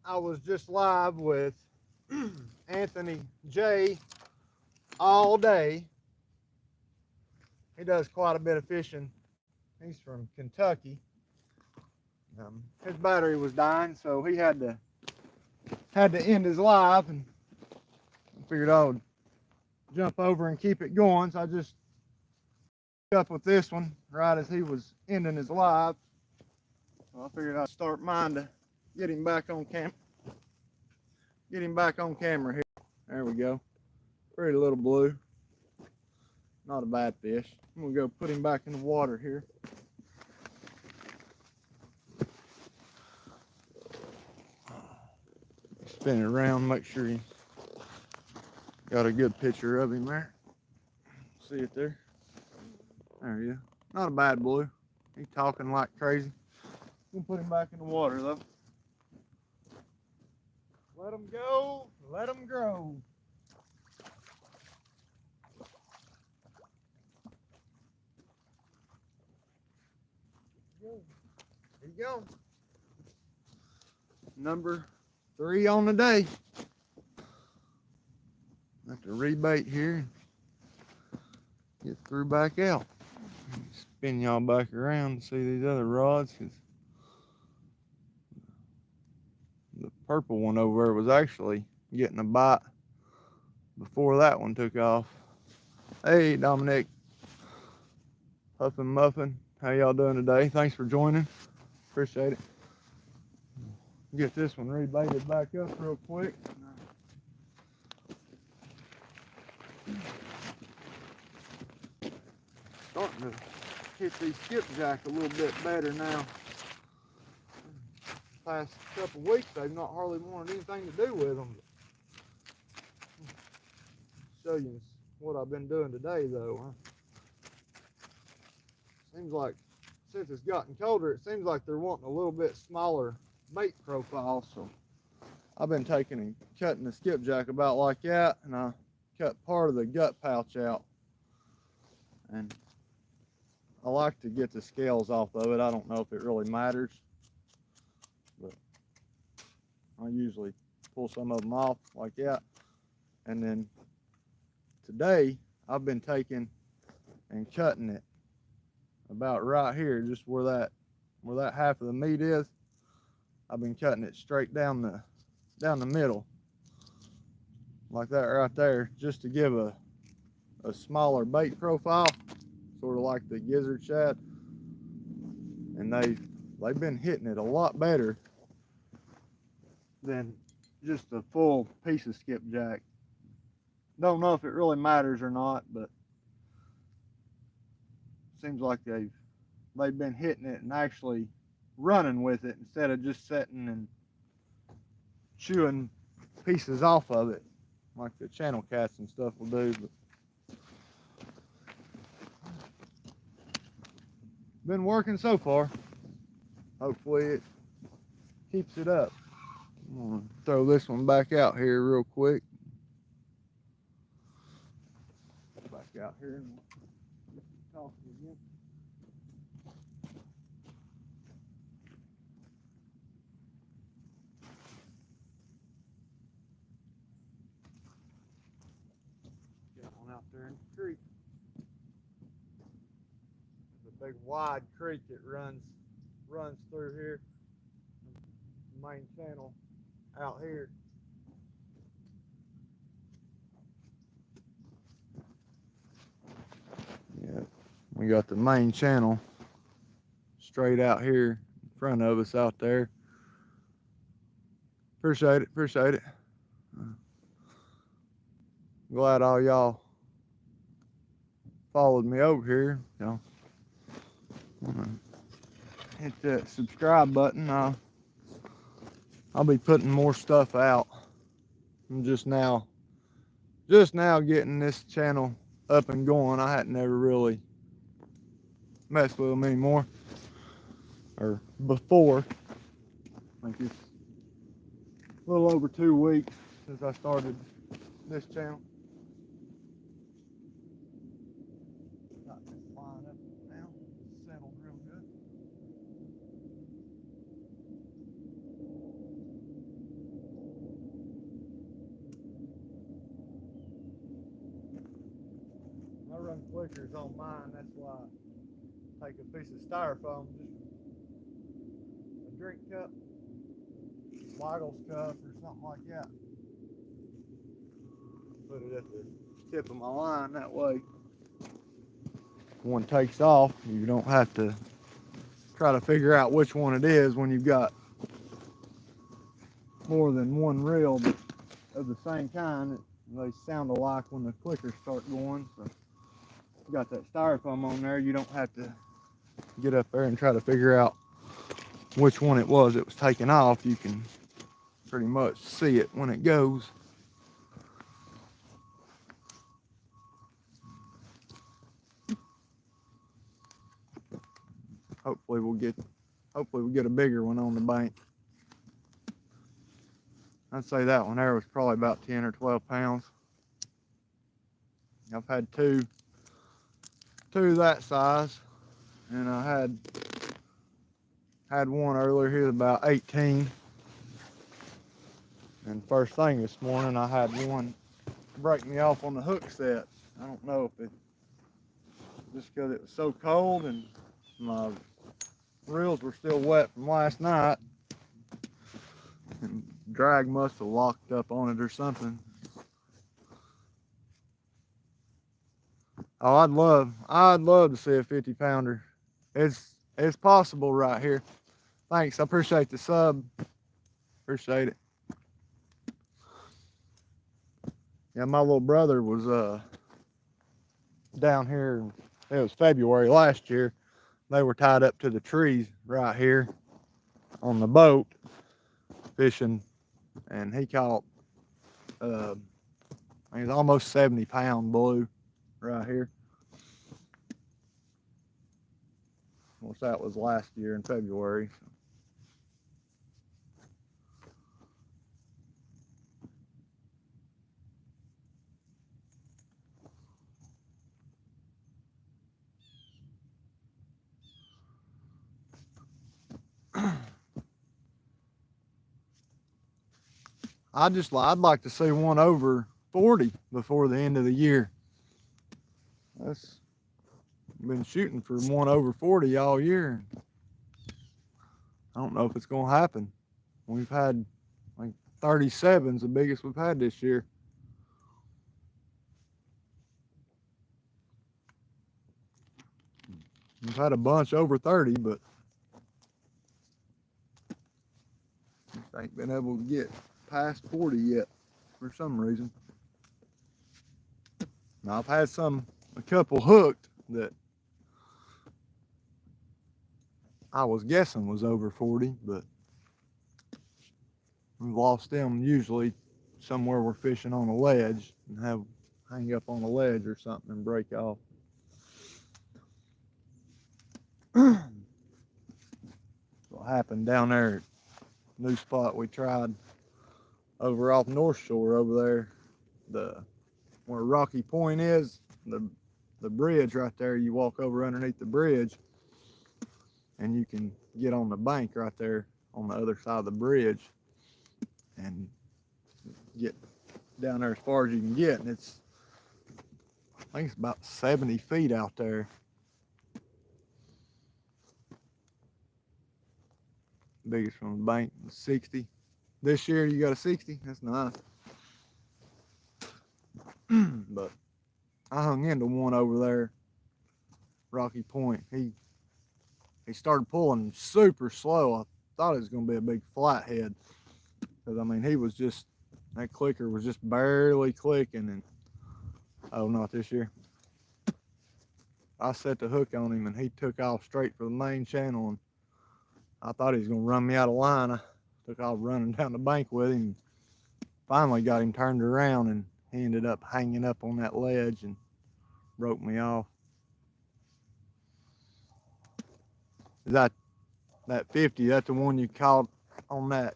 I was just live with Anthony J all day. He does quite a bit of fishing. He's from Kentucky. His battery was dying, so he had to end his live, and I figured I would jump over and keep it going. So I just up with this one right as he was ending his live. So I figured I'd start mine to get him back on camera here. There we go. Pretty little blue. Not a bad fish. I'm gonna go put him back in the water here. Spin it around, make sure you got a good picture of him there. See it there? There you go. Not a bad blue. He's talking like crazy. We'll put him back in the water though. Let him go, let him grow. There you go. Number 3 on the day. Have to rebait here and get through back out. Spin y'all back around to see these other rods, because the purple one over there was actually getting a bite before that one took off. Hey Dominic, Huffin' Muffin, how y'all doing today? Thanks for joining, appreciate it. Get this one rebaited back up real quick. Starting to hit these skipjack a little bit better now. Past couple weeks they've not hardly wanted anything to do with them. Show you what I've been doing today though. Seems like since it's gotten colder, it seems like they're wanting a little bit smaller bait profile, so I've been taking and cutting the skipjack about like that, and I cut part of the gut pouch out, and I like to get the scales off of it. I don't know if it really matters, but I usually pull some of them off like that. And then today I've been taking and cutting it about right here, just where that half of the meat is. I've been cutting it straight down the middle, like that right there, just to give a smaller bait profile, sort of like the gizzard shad. And they've been hitting it a lot better than just a full piece of skipjack. Don't know if it really matters or not, but seems like they've been hitting it and actually running with it instead of just sitting and chewing pieces off of it like the channel cats and stuff will do. But been working so far. Hopefully it keeps it up. I'm gonna throw this one back out here real quick. Back out here and toss it again. Got one out there in the creek. There's a big wide creek that runs through here. The main channel out here. Yeah, we got the main channel straight out here in front of us out there. Appreciate it. Glad all y'all followed me over here. Y'all hit that subscribe button. I'll be putting more stuff out. I'm just now getting this channel up and going. I hadn't never really messed with them anymore, or before. I think it's a little over 2 weeks since I started this channel. Got this line up now, settled real good. I run clickers on mine. That's why I take a piece of styrofoam, just a drink cup, Weigel's cup, or something like that. Put it at the tip of my line. That way, when it takes off, you don't have to try to figure out which one it is when you've got more than one reel of the same kind. They sound alike when the clickers start going. So you got that styrofoam on there, you don't have to get up there and try to figure out which one it was that was taken off. You can pretty much see it when it goes. Hopefully we'll get a bigger one on the bank. I'd say that one there was probably about 10 or 12 pounds. I've had two that size, and I had one earlier here about 18. And first thing this morning, I had one break me off on the hook set. I don't know if it just because it was so cold and my reels were still wet from last night, and drag must have locked up on it or something. Oh, I'd love to see a 50 pounder. It's possible right here. Thanks, I appreciate the sub. Appreciate it. Yeah, my little brother was down here. It was February last year. They were tied up to the trees right here on the boat fishing, and he caught I mean, it's almost 70-pound blue right here. Of course, that was last year in February. I'd like to see one over 40 before the end of the year. That's been shooting for one over 40 all year. I don't know if it's gonna happen. We've had like 37's the biggest we've had this year. We've had a bunch over 30, but just ain't been able to get past 40 yet for some reason. Now I've had a couple hooked that I was guessing was over 40, but we've lost them usually somewhere we're fishing on a ledge and hang up on a ledge or something and break off. What happened down there at new spot we tried over off North Shore over there, where Rocky Point is, the bridge right there, you walk over underneath the bridge and you can get on the bank right there on the other side of the bridge and get down there as far as you can get. And I think it's about 70 feet out there. Biggest from the bank was 60. This year you got a 60. That's nice. But I hung into one over there, Rocky Point. He started pulling super slow. I thought it was going to be a big flathead, because I mean that clicker was just barely clicking, and oh, not this year. I set the hook on him and he took off straight for the main channel, and I thought he was going to run me out of line. I took off running down the bank with him. Finally got him turned around, and he ended up hanging up on that ledge and broke me off. Is that 50? That's the one you caught on that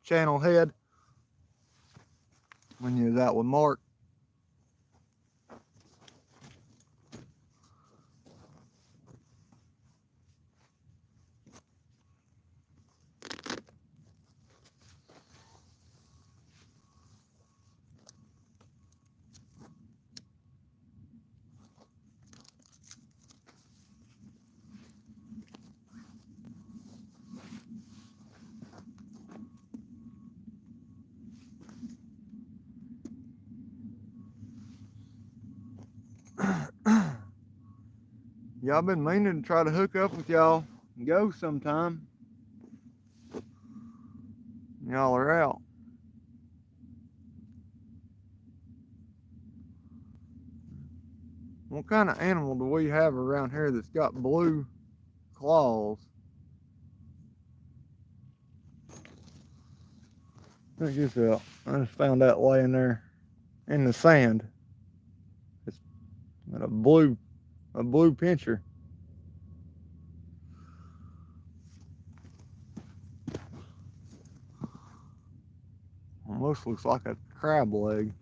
channel head when you was out with Mark? Yeah, I've been meaning to try to hook up with y'all and go sometime. Y'all are out. What kind of animal do we have around here that's got blue claws? Check this out. I just found that laying there in the sand. It's got a blue pincher. Almost looks like a crab leg.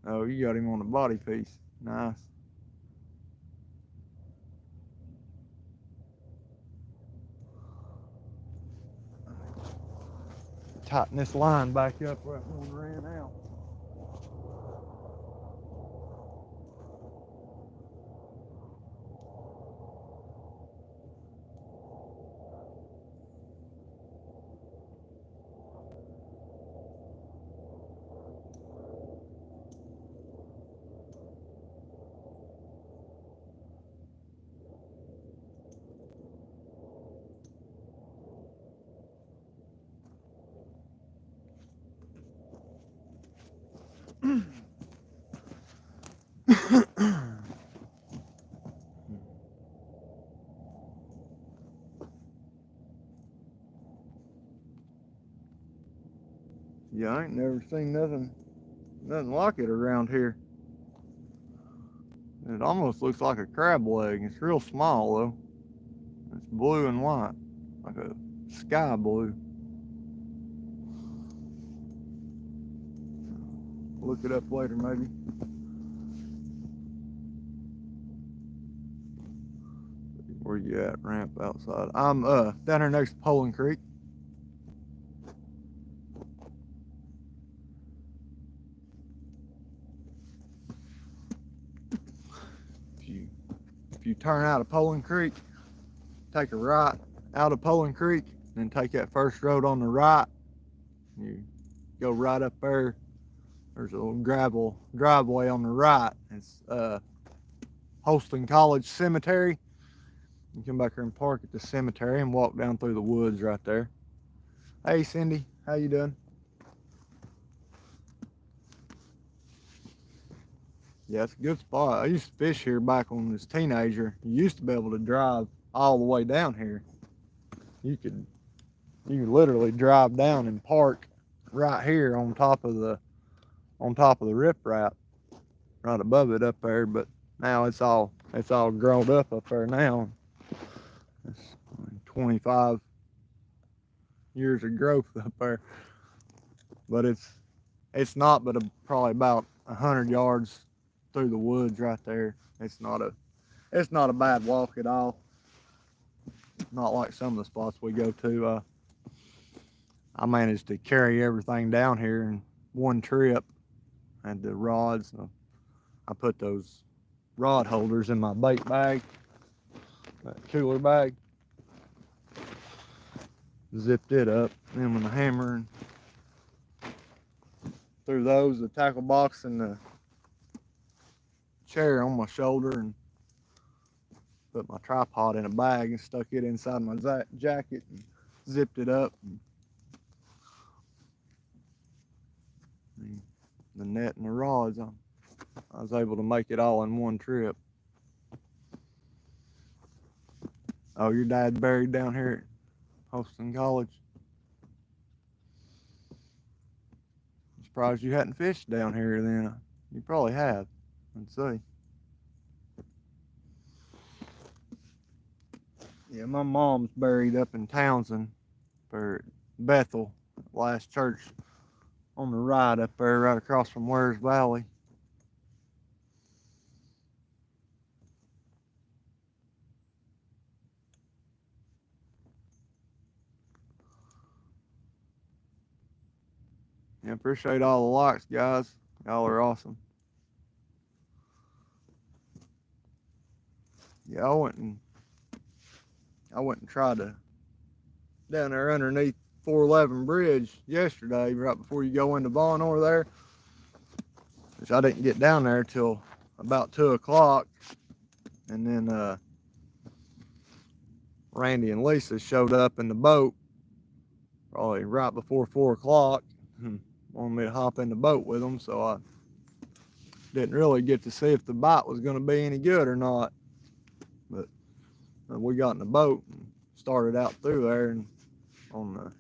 Oh, you got him on the body piece. Nice. Tighten this line back up right when we ran out. Yeah, I ain't never seen nothing like it around here. It almost looks like a crab leg. It's real small though. It's blue and white, like a sky blue. Look it up later maybe. Where you at? Ramp outside. I'm down here next to Poland Creek. If you turn out of Poland Creek, take a right out of Poland Creek, then take that first road on the right. You go right up there. There's a little gravel driveway on the right. It's Holston College Cemetery. You come back here and park at the cemetery and walk down through the woods right there. Hey Cindy, how you doing? Yeah, it's a good spot. I used to fish here back when I was a teenager. You used to be able to drive all the way down here. You could literally drive down and park right here on top of the riprap, right above it up there. But now it's all grown up there now. It's 25 years of growth up there. But it's not but probably about 100 yards through the woods right there. It's not a bad walk at all. Not like some of the spots we go to. I managed to carry everything down here in one trip. And the rods, I put those rod holders in my bait bag, that cooler bag. Zipped it up, then with a hammer and threw the tackle box and the chair on my shoulder and put my tripod in a bag and stuck it inside my jacket and zipped it up. And the net and the rods, I was able to make it all in one trip. Oh, your dad's buried down here at Holston College? I'm surprised you hadn't fished down here then. You probably have. Let's see. Yeah, my mom's buried up in Townsend for Bethel, last church on the right up there, right across from Wares Valley. Yeah, appreciate all the likes, guys. Y'all are awesome. Yeah, I went and tried to down there underneath 411 bridge yesterday, right before you go into Vonore there, which I didn't get down there till about 2 o'clock. And then Randy and Lisa showed up in the boat probably right before 4 o'clock. Wanted me to hop in the boat with them, so I didn't really get to see if the bite was going to be any good or not. But we got in the boat and started out through there, and on the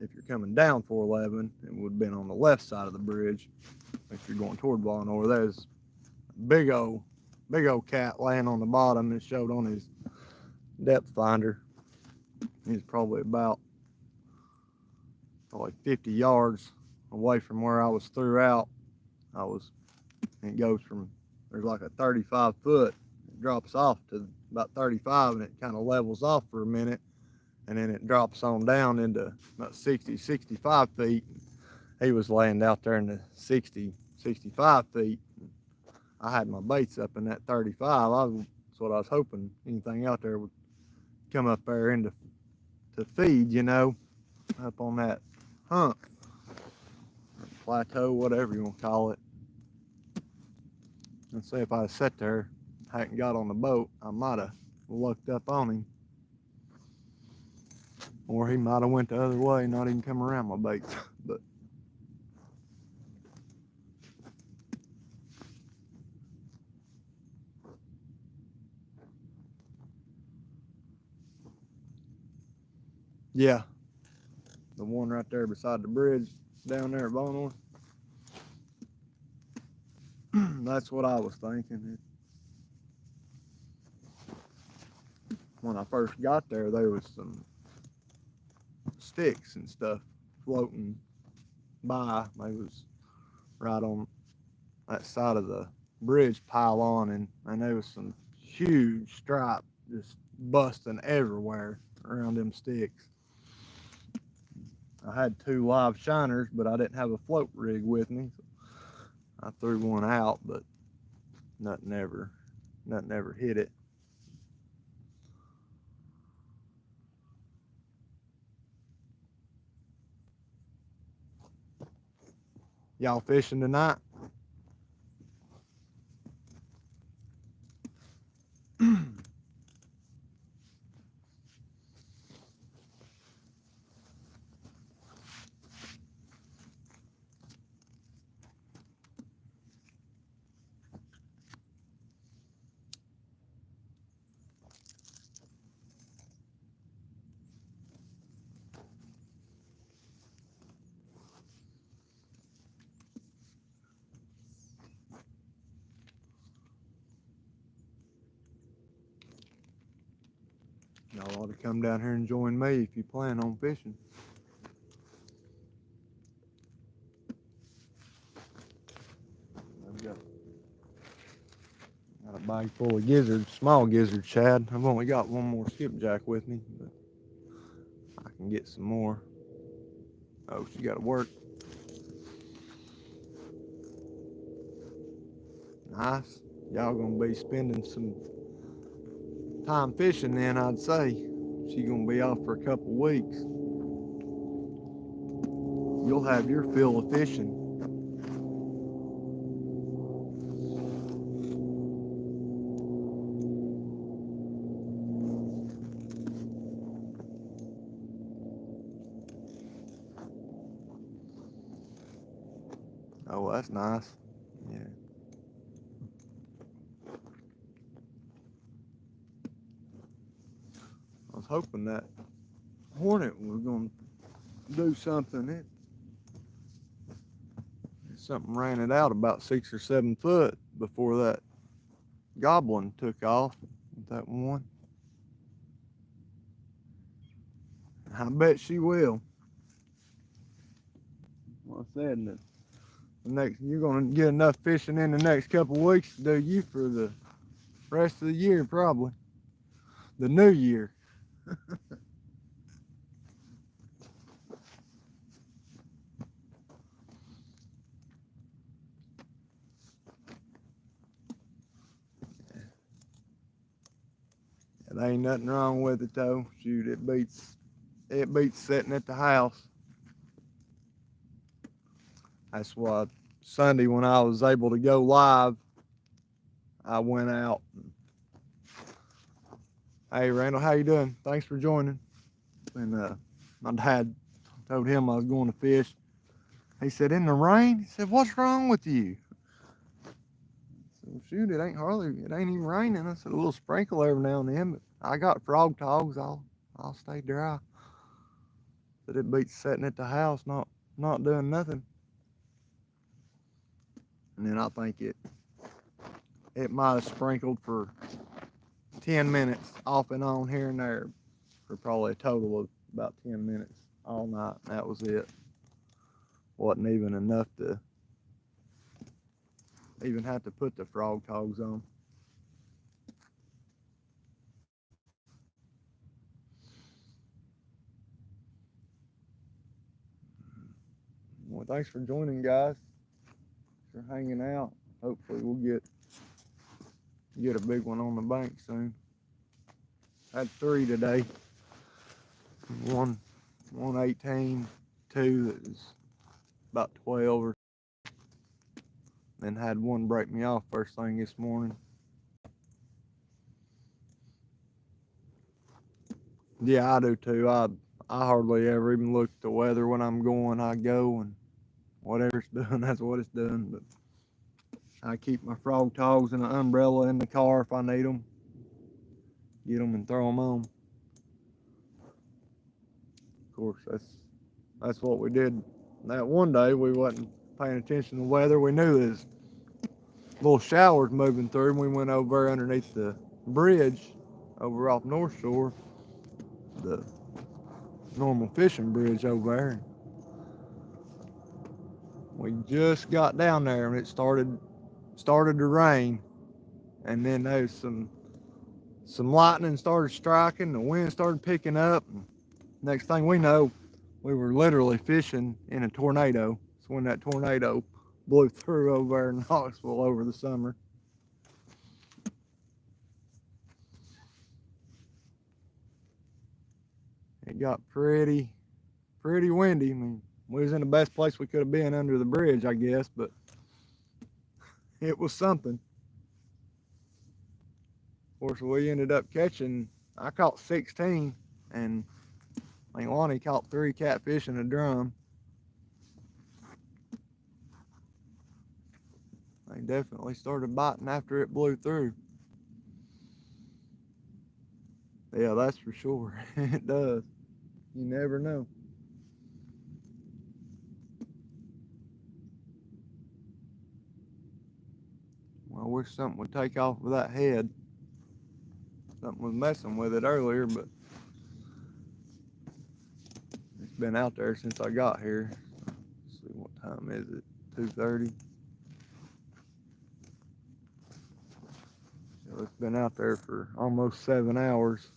if you're coming down 411, it would have been on the left side of the bridge. If you're going toward Vonore, there's a big old cat laying on the bottom. It showed on his depth finder. He's probably about 50 yards away from where I was through out. It goes from, there's like a 35 foot, it drops off to about 35, and it kind of levels off for a minute, and then it drops on down into about 65 feet. He was laying out there in the 65 feet. I had my baits up in that 35. That's what I was hoping. Anything out there would come up there to feed, you know, up on that hump, plateau, whatever you want to call it. And say if I'd have sat there, hadn't got on the boat, I might have looked up on him, or he might have went the other way, not even come around my baits. But yeah, the one right there beside the bridge down there at Vonore. That's what I was thinking. When I first got there, there was some sticks and stuff floating by. They was right on that side of the bridge pylon, and there was some huge stripe just busting everywhere around them sticks. I had 2 live shiners, but I didn't have a float rig with me. So I threw one out, but nothing ever hit it. Y'all fishing tonight? Y'all ought to come down here and join me if you plan on fishing. I've got a bag full of gizzards, small gizzards, Chad. I've only got one more skipjack with me, but I can get some more. Oh, she got to work. Nice. Y'all gonna be spending some time fishing then, I'd say. She's gonna be off for a couple weeks. You'll have your fill of fishing. Oh, that's nice. Yeah. I was hoping that hornet was going to do something. Something ran it out about 6 or 7 foot before that goblin took off with that one. I bet she will. Well, I said that you're going to get enough fishing in the next couple of weeks to do you for the rest of the year, probably. The new year. There ain't nothing wrong with it though. Shoot, it beats sitting at the house. That's why Sunday when I was able to go live, I went out. Hey Randall, how you doing? Thanks for joining. And my dad told him I was going to fish. He said, in the rain? He said, what's wrong with you? I said, well, shoot, it ain't even raining. I said, a little sprinkle every now and then, but I got frog togs. I'll stay dry. But it beats sitting at the house, not doing nothing. And then I think it might have sprinkled for 10 minutes off and on here and there for probably a total of about 10 minutes all night. And that was it. Wasn't even enough to even have to put the frog togs on. Well, thanks for joining, guys. For hanging out. Hopefully we'll get a big one on the bank soon. Had 3 today. One 18, 2 that was about 12 or then had one break me off first thing this morning. Yeah, I do too. I hardly ever even look at the weather when I'm going. I go and whatever it's doing, that's what it's doing. But I keep my frog togs and an umbrella in the car if I need them. Get them and throw them on. Of course, that's what we did. That one day we wasn't paying attention to the weather. We knew there's little showers moving through, and we went over underneath the bridge over off North Shore, the normal fishing bridge over there. We just got down there and it started to rain, and then there was some lightning started striking, the wind started picking up, and next thing we know, we were literally fishing in a tornado. It's when that tornado blew through over there in Knoxville over the summer. It got pretty windy. I mean, we was in the best place we could have been under the bridge, I guess, but it was something. Of course, we ended up I caught 16, and Lonnie caught 3 catfish in a drum. They definitely started biting after it blew through. Yeah, that's for sure. It does. You never know. Well, I wish something would take off with that head. Something was messing with it earlier, but it's been out there since I got here. Let's see, what time is it? 2:30. So it's been out there for almost 7 hours.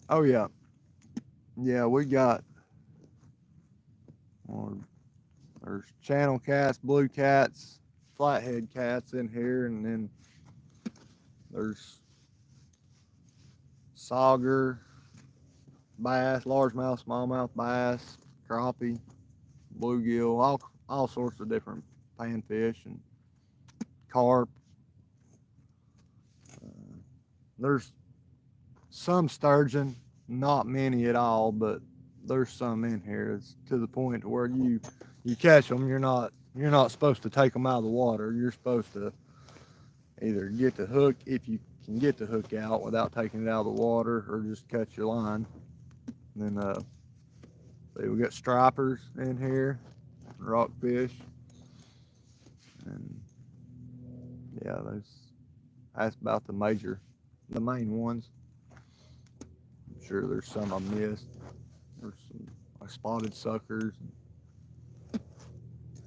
Oh yeah. Yeah, we got there's channel cats, blue cats, flathead cats in here, and then there's sauger, bass, largemouth, smallmouth bass, crappie, bluegill, all sorts of different panfish and carp. There's some sturgeon, not many at all, but there's some in here. It's to the point where you catch them, you're not supposed to take them out of the water. You're supposed to either get the hook, if you can get the hook out without taking it out of the water, or just cut your line. And then see, we got stripers in here, rockfish, and yeah, that's about the main ones. I'm sure there's some I missed. There's some spotted suckers, and a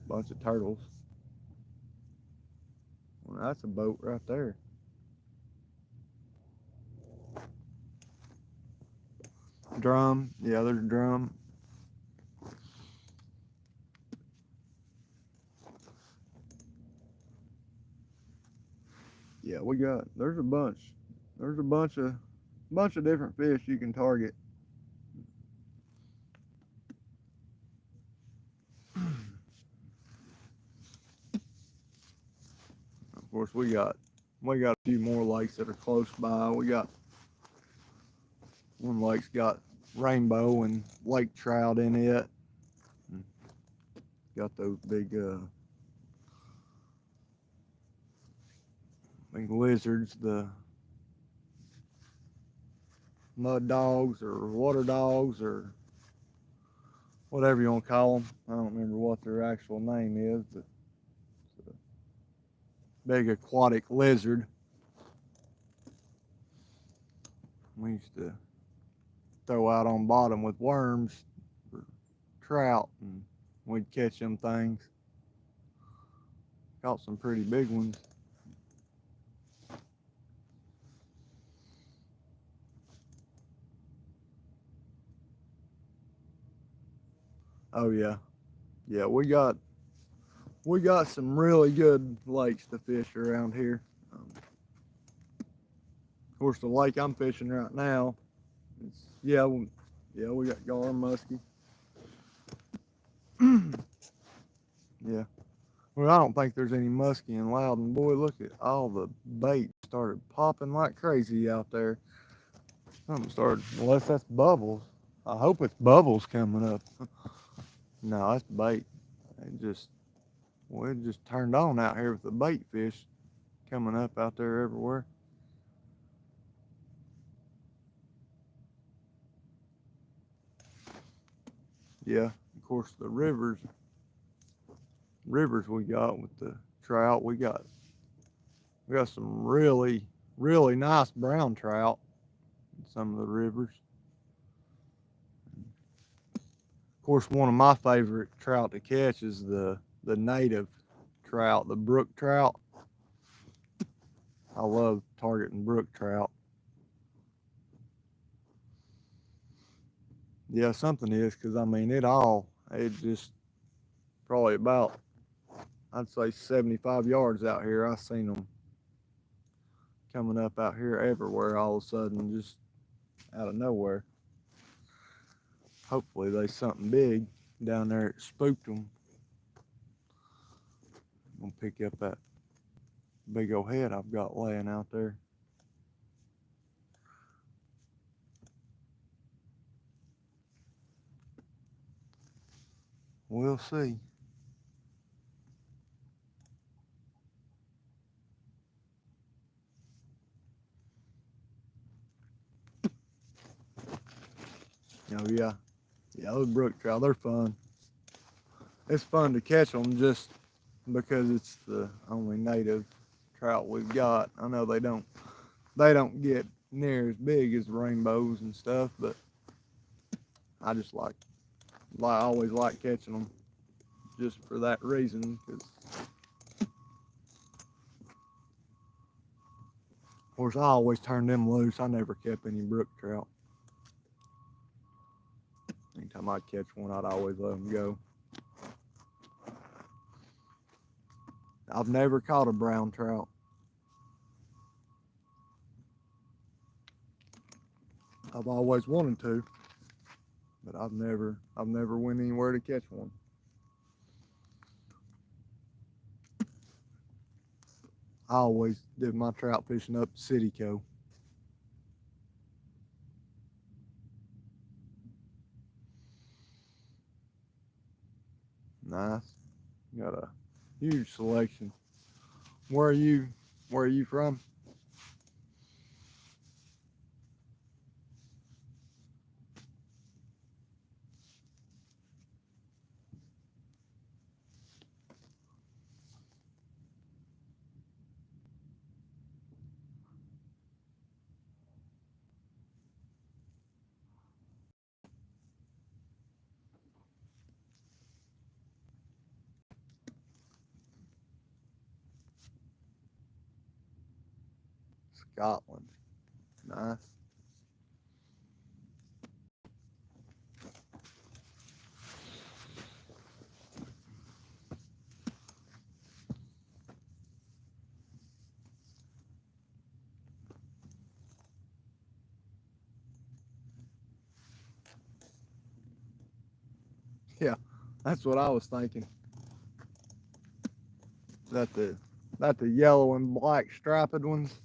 bunch of turtles. Well, that's a boat right there. Drum, yeah, there's a drum. there's a bunch. There's a bunch of different fish you can target. Of course, we got a few more lakes that are close by. We got one lake's got rainbow and lake trout in it. Got those big lizards, the mud dogs or water dogs or whatever you want to call them. I don't remember what their actual name is, but it's a big aquatic lizard. We used to throw out on bottom with worms for trout, and we'd catch them things. Caught some pretty big ones. Oh yeah, yeah. We got some really good lakes to fish around here. Of course, the lake I'm fishing right now, we got gar and muskie. Yeah. Well, I don't think there's any muskie in Loudon. Boy, look at all the bait started popping like crazy out there. Something started, unless that's bubbles. I hope it's bubbles coming up. No, that's bait. It just turned on out here with the bait fish coming up out there everywhere. Yeah, of course the rivers we got with the trout, we got some really nice brown trout in some of the rivers. Of course, one of my favorite trout to catch is the native trout, the brook trout. I love targeting brook trout. Yeah, something is, because I mean it just probably about, I'd say 75 yards out here. I seen them coming up out here everywhere all of a sudden, just out of nowhere. Hopefully there's something big down there that spooked them. I'm gonna pick up that big old head I've got laying out there. We'll see. Oh yeah, those brook trout, they're fun. It's fun to catch them just because it's the only native trout we've got. I know they don't get near as big as rainbows and stuff, but I just I always like catching them just for that reason. Because of course I always turn them loose. I never kept any brook trout. Anytime I'd catch one, I'd always let them go. I've never caught a brown trout. I've always wanted to, but I've never went anywhere to catch one. I always did my trout fishing up to Cityco. Nice. Got a huge selection. Where are you from? Scotland. Nice. Yeah, that's what I was thinking. That the yellow and black striped ones.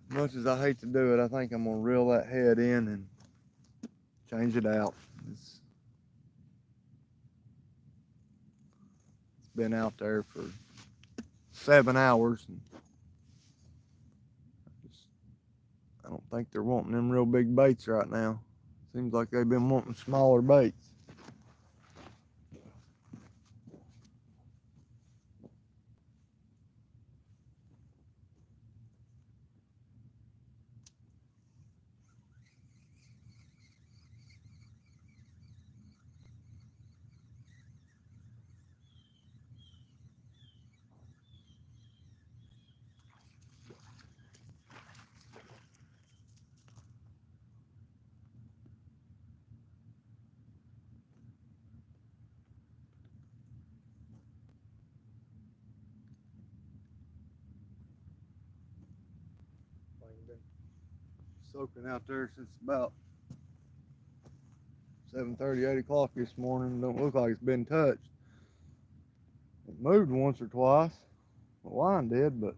Much as I hate to do it, I think I'm gonna reel that head in and change it out. It's been out there for 7 hours, and I don't think they're wanting them real big baits right now. Seems like they've been wanting smaller baits. Been soaking out there since about 7:30, 8 o'clock this morning. Don't look like it's been touched. It moved once or twice. The line did, but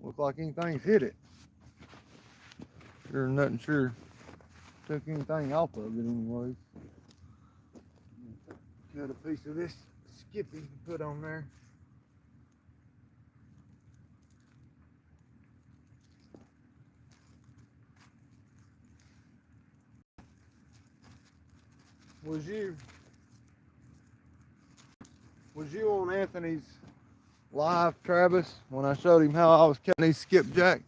looked like anything's hit it. Sure, nothing sure took anything off of it anyways. Cut a piece of this skippy and put on there. Was you on Anthony's live, Travis, when I showed him how I was cutting these skipjack?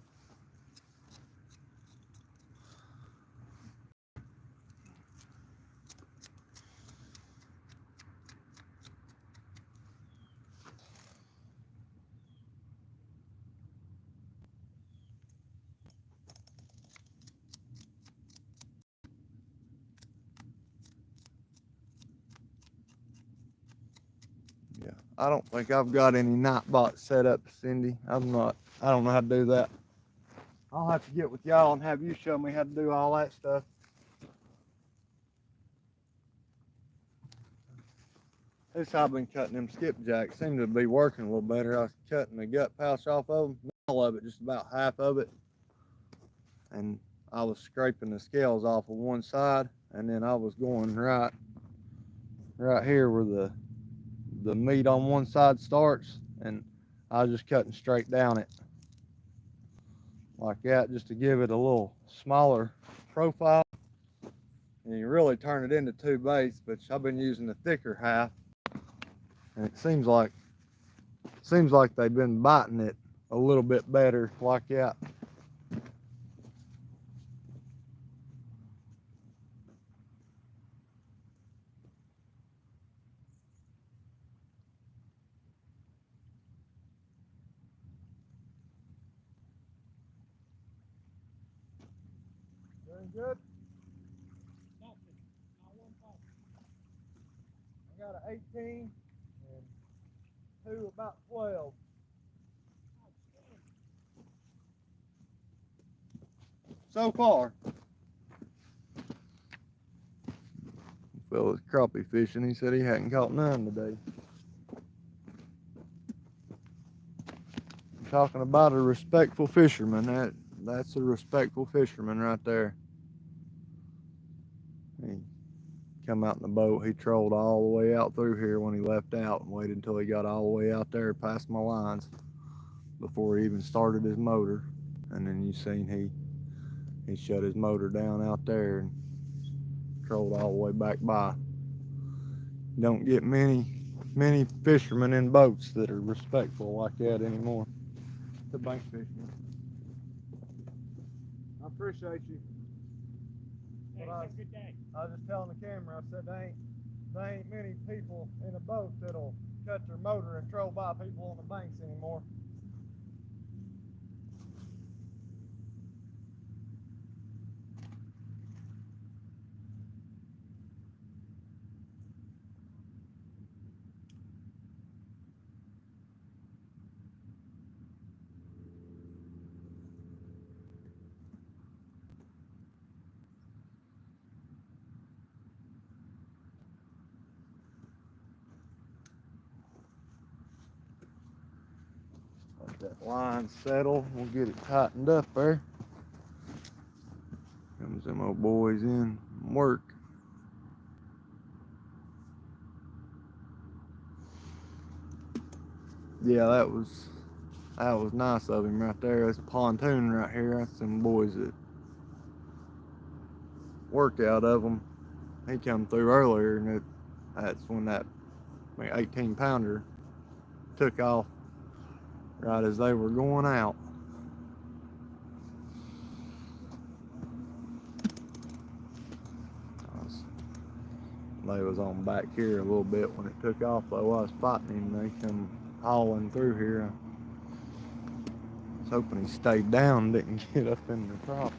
Yeah, I don't think I've got any Nightbot set up, Cindy. I don't know how to do that. I'll have to get with y'all and have you show me how to do all that stuff. This is how I've been cutting them skipjacks. Seem to be working a little better. I was cutting the gut pouch off of them, not all of it, just about half of it. And I was scraping the scales off of one side, and then I was going right here where the meat on one side starts, and I was just cutting straight down it like that, just to give it a little smaller profile. And you really turn it into two baits, but I've been using the thicker half, and it seems like they've been biting it a little bit better like that. Doing good? I got an 18 and two about 12. So far. Fella's crappie fishing. He said he hadn't caught none today. I'm talking about a respectful fisherman. That's a respectful fisherman right there. He come out in the boat. He trolled all the way out through here when he left out and waited until he got all the way out there past my lines before he even started his motor. And then you seen he shut his motor down out there and trolled all the way back by. Don't get many many fishermen in boats that are respectful like that anymore. The bank fishermen. I appreciate you. Hey, have a good day. I was just telling the camera, I said there ain't many people in a boat that'll cut their motor and troll by people on the banks anymore. Let that line settle. We'll get it tightened up there. Comes them old boys in from work. Yeah, that was nice of him right there. That's a pontoon right here. That's some boys that work out of them. He come through earlier, and that's when that 18-pounder took off right as they were going out. They was on back here a little bit when it took off, though. I was fighting him. They come hauling through here. I was hoping he stayed down and didn't get up in the crop.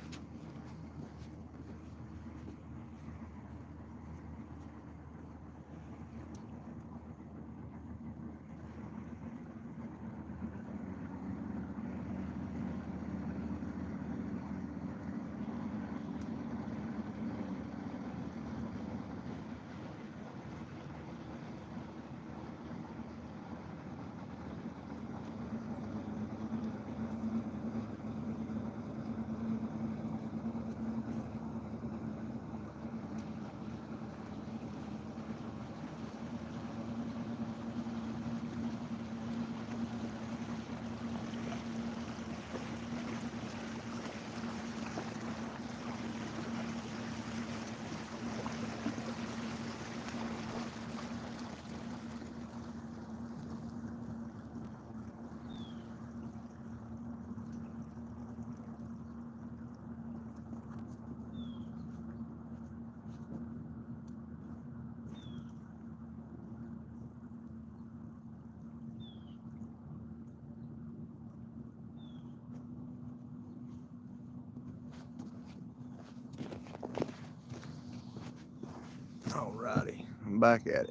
Alrighty, I'm back at it.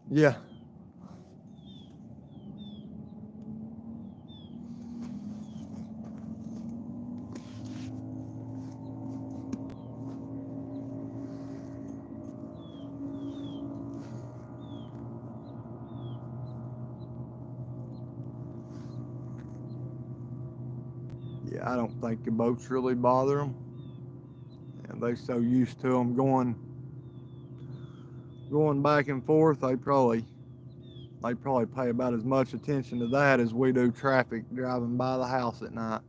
Yeah. Yeah, I don't think the boats really bother them. And they so used to them going back and forth, they probably pay about as much attention to that as we do traffic driving by the house at night.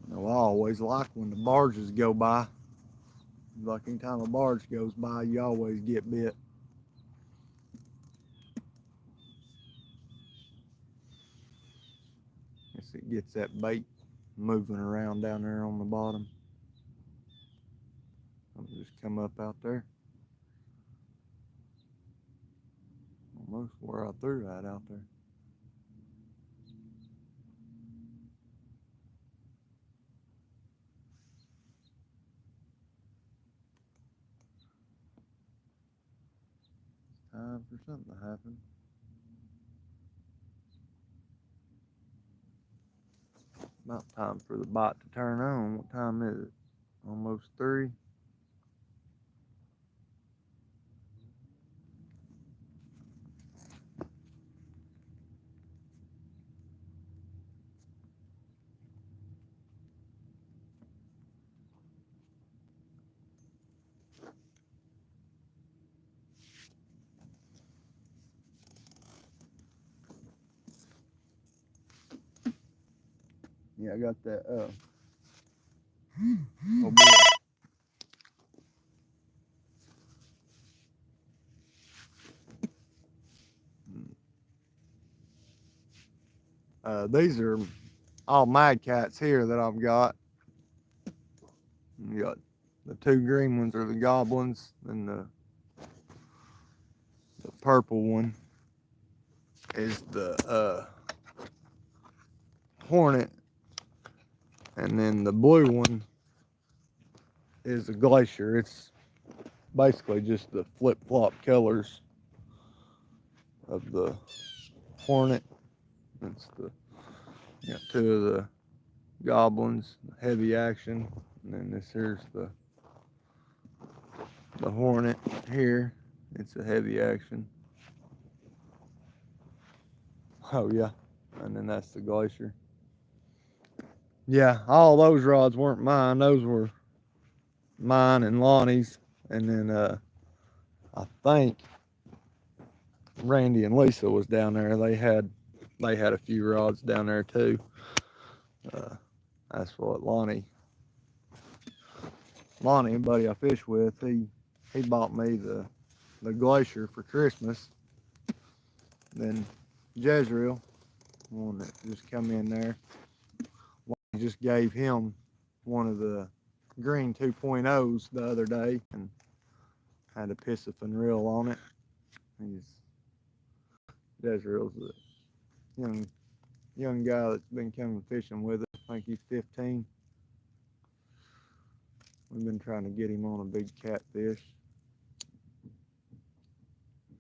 You know, I always like when the barges go by. Like anytime a barge goes by, you always get bit. Guess it gets that bait moving around down there on the bottom. I'll just come up out there. Almost where I threw that out there. It's time for something to happen. About time for the bot to turn on. What time is it? Almost 3. Yeah, I got that. Oh boy. These are all mad cats here that I've got. You got the two green ones are the goblins, and the purple one is the hornet, and then the blue one is the glacier. It's basically just the flip-flop colors of the hornet. It's the got two of the goblins, heavy action, and then this here's the hornet here. It's a heavy action. Oh yeah, and then that's the glacier. Yeah, all those rods weren't mine. Those were mine and Lonnie's, and then I think Randy and Lisa was down there. They had a few rods down there too. That's what Lonnie, a buddy I fish with, he bought me the glacier for Christmas. Then Jezreel, one that just come in there, Lonnie just gave him one of the green 2.0s the other day and had a Piscifun reel on it. Jezreel's a young guy that's been coming fishing with us. I think he's 15. We've been trying to get him on a big catfish.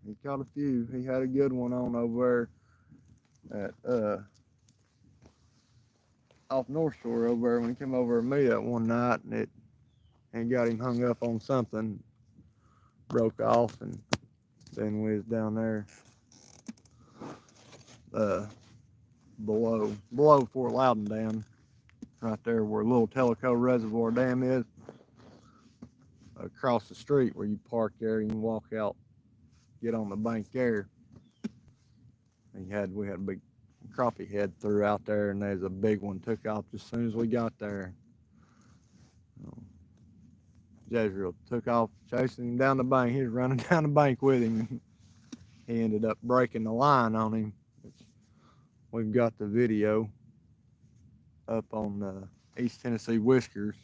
He caught a few. He had a good one on over there at off North Shore over there when he came over to me that one night, and got him hung up on something, broke off, and then we was down there below Fort Loudon Dam, right there where Little Tellico Reservoir Dam is, across the street where you park there and you walk out, get on the bank there. And we had a big crappie head through out there, and there's a big one took off as soon as we got there. Jezreel took off chasing him down the bank. He was running down the bank with him. He ended up breaking the line on him. We've got the video up on East Tennessee Whiskers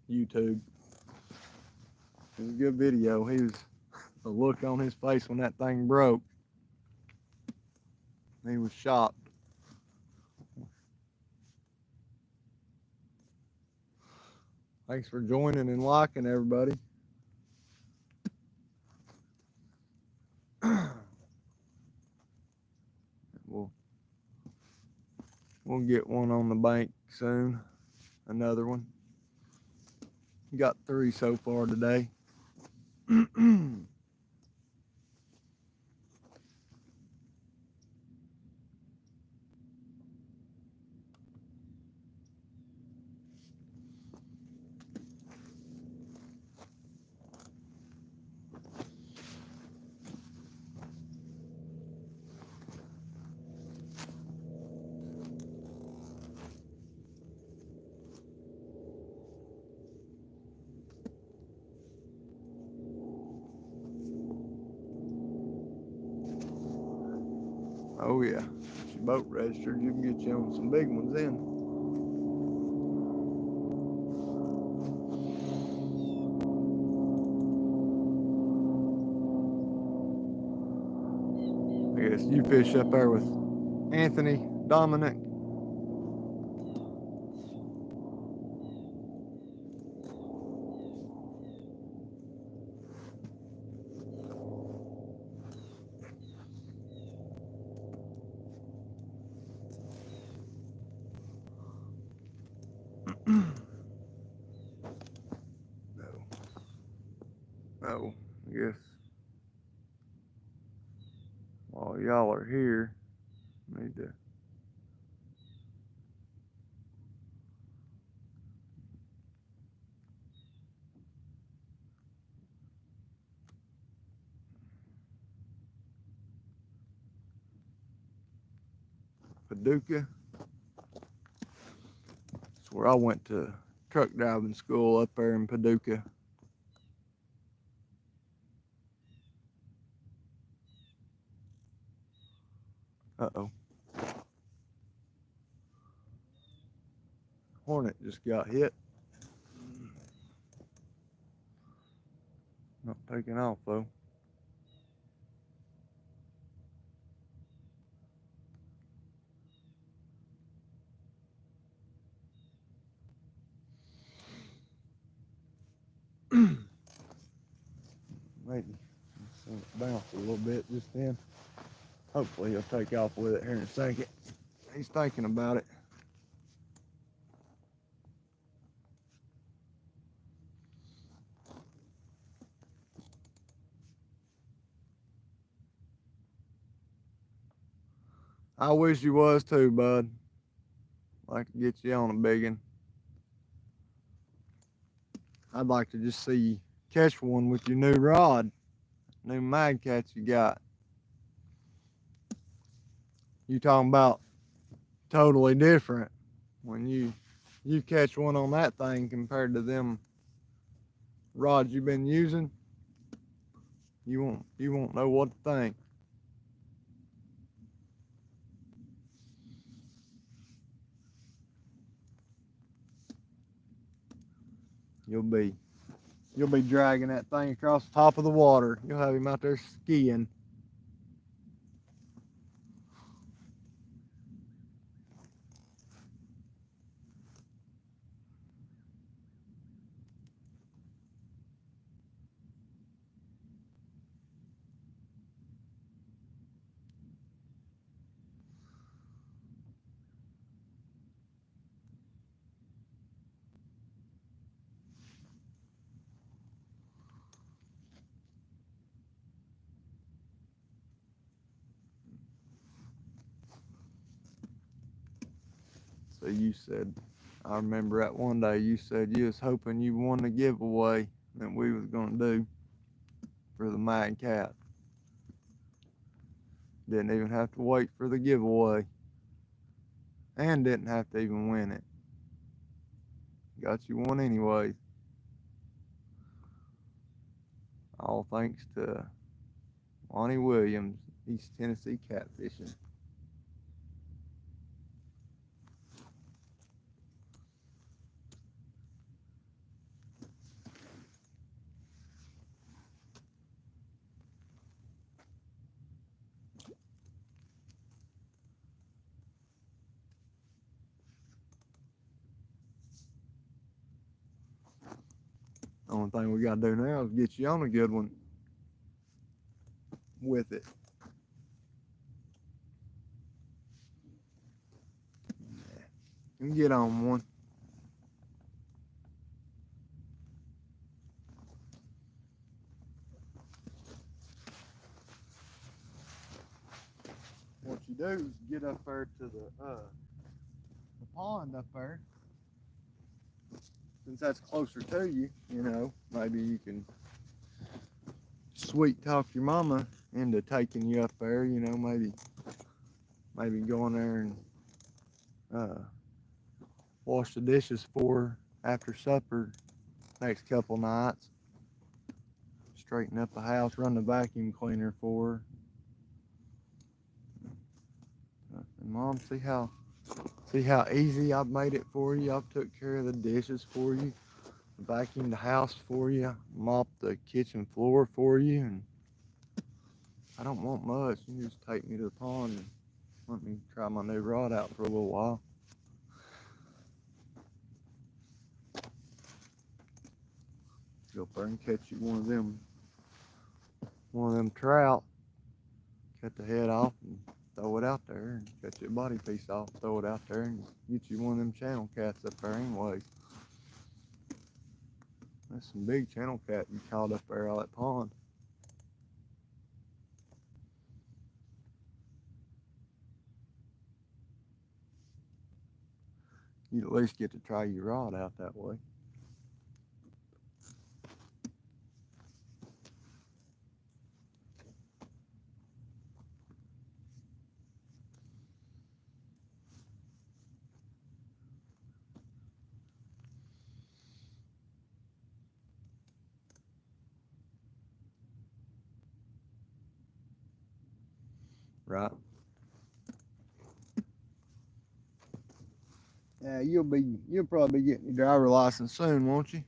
YouTube. It was a good video. The look on his face when that thing broke, he was shocked. Thanks for joining and liking, everybody. We'll get one on the bank soon. Another one. Got 3 so far today. Oh yeah, get your boat registered. You can get you on some big ones in. I guess you fish up there with Anthony, Dominic. No, I guess while y'all are here, need to Paducah. It's where I went to truck driving school up there in Paducah. Uh-oh. Hornet just got hit. Not taking off though. Maybe seen it bounce a little bit just then. Hopefully he'll take off with it here in a second. He's thinking about it. I wish you was too, bud. Like to get you on a biggin. I'd like to just see you catch one with your new rod, new mag catch you got. You talking about totally different when you catch one on that thing compared to them rods you've been using. You won't know what to think. You'll be dragging that thing across the top of the water. You'll have him out there skiing. So you said, I remember that one day you said you was hoping you won the giveaway that we was gonna do for the Mad Cat. Didn't even have to wait for the giveaway. And didn't have to even win it. Got you one anyway. All thanks to Lonnie Williams, East Tennessee Catfishing. Only thing we gotta do now is get you on a good one with it. You can get on one. What you do is get up there to the pond up there. Since that's closer to you, you know, maybe you can sweet talk your mama into taking you up there, you know, maybe go in there and wash the dishes for her after supper next couple nights. Straighten up the house, run the vacuum cleaner for her. And Mom, see how easy I've made it for you. I've took care of the dishes for you, vacuumed the house for you, mopped the kitchen floor for you, and I don't want much. You just take me to the pond and let me try my new rod out for a little while. Go up there and catch you one of them trout. Cut the head off and throw it out there, and cut your body piece off, throw it out there, and get you one of them channel cats up there anyways. That's some big channel cat you caught up there out of that pond. You'd at least get to try your rod out that way. Right. Yeah, you'll probably be getting your Driver license soon, won't you?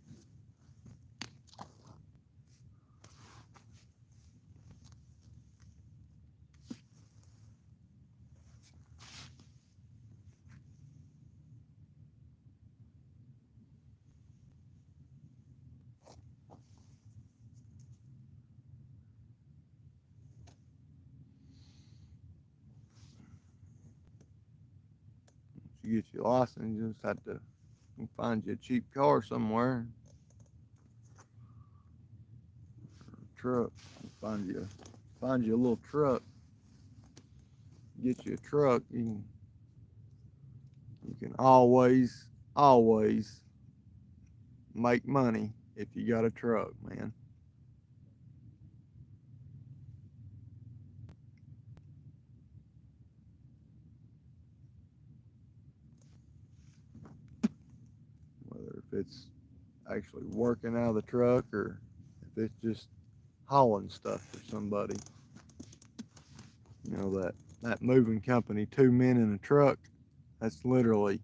You get your license, you just have to find you a cheap car somewhere. Truck. Find you a little truck. Get you a truck. You can always make money if you got a truck, man. Whether if it's actually working out of the truck or if it's just hauling stuff for somebody. You know, that moving company, 2 men in a truck, that's literally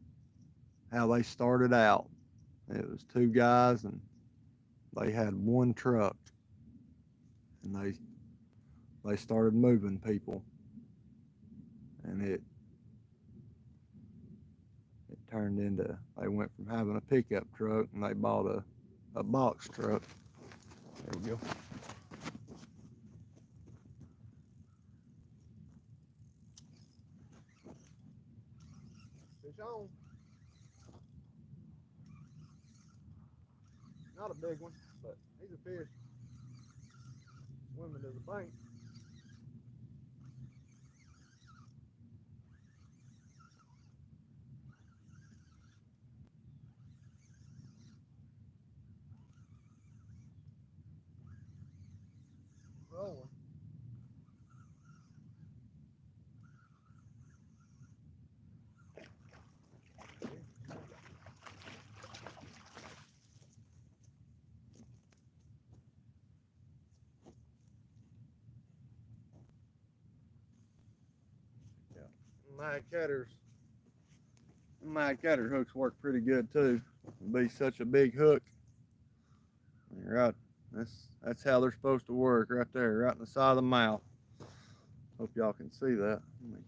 how they started out. It was 2 guys and they had 1 truck and they started moving people, and it turned into, they went from having a pickup truck and they bought a box truck. There you go. fish on. Not a big one, but he's a fish. Swimming to the bank. Rolling. Mad Catter hooks work pretty good too. It'd be such a big hook. Right. That's how they're supposed to work, right there, right in the side of the mouth. Hope y'all can see that. Let me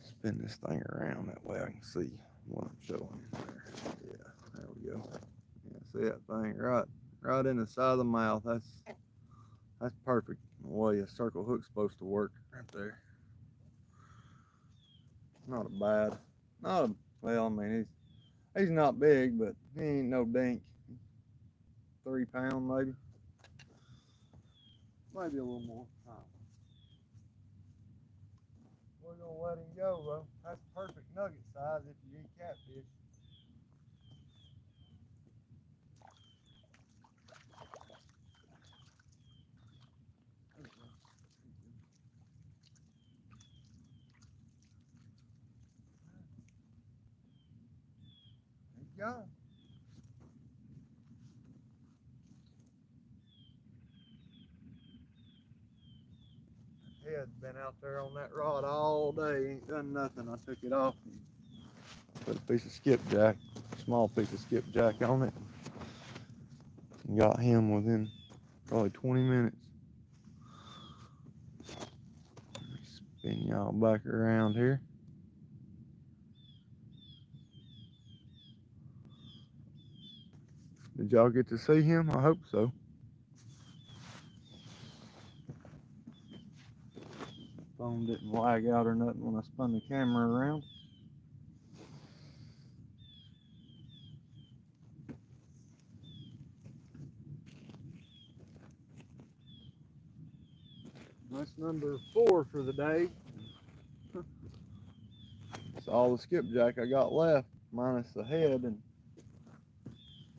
spin this thing around that way I can see what I'm showing there. Yeah, there we go. Yeah, see that thing right in the side of the mouth. That's perfect. The way a circle hook's supposed to work, right there. Not well, I mean, he's not big, but he ain't no dink. 3 pound maybe. Maybe a little more. We're gonna let him go though. That's perfect nugget size if you eat catfish. He's gone. Head's been out there on that rod all day. Ain't done nothing. I took it off and Put a piece of skipjack, small piece of skipjack on it. And got him within probably 20 minutes. Spin y'all back around here. Did y'all get to see him? I hope so. Phone didn't lag out or nothing when I spun the camera around. that's number 4 for the day. That's all the skipjack I got left, minus the head, and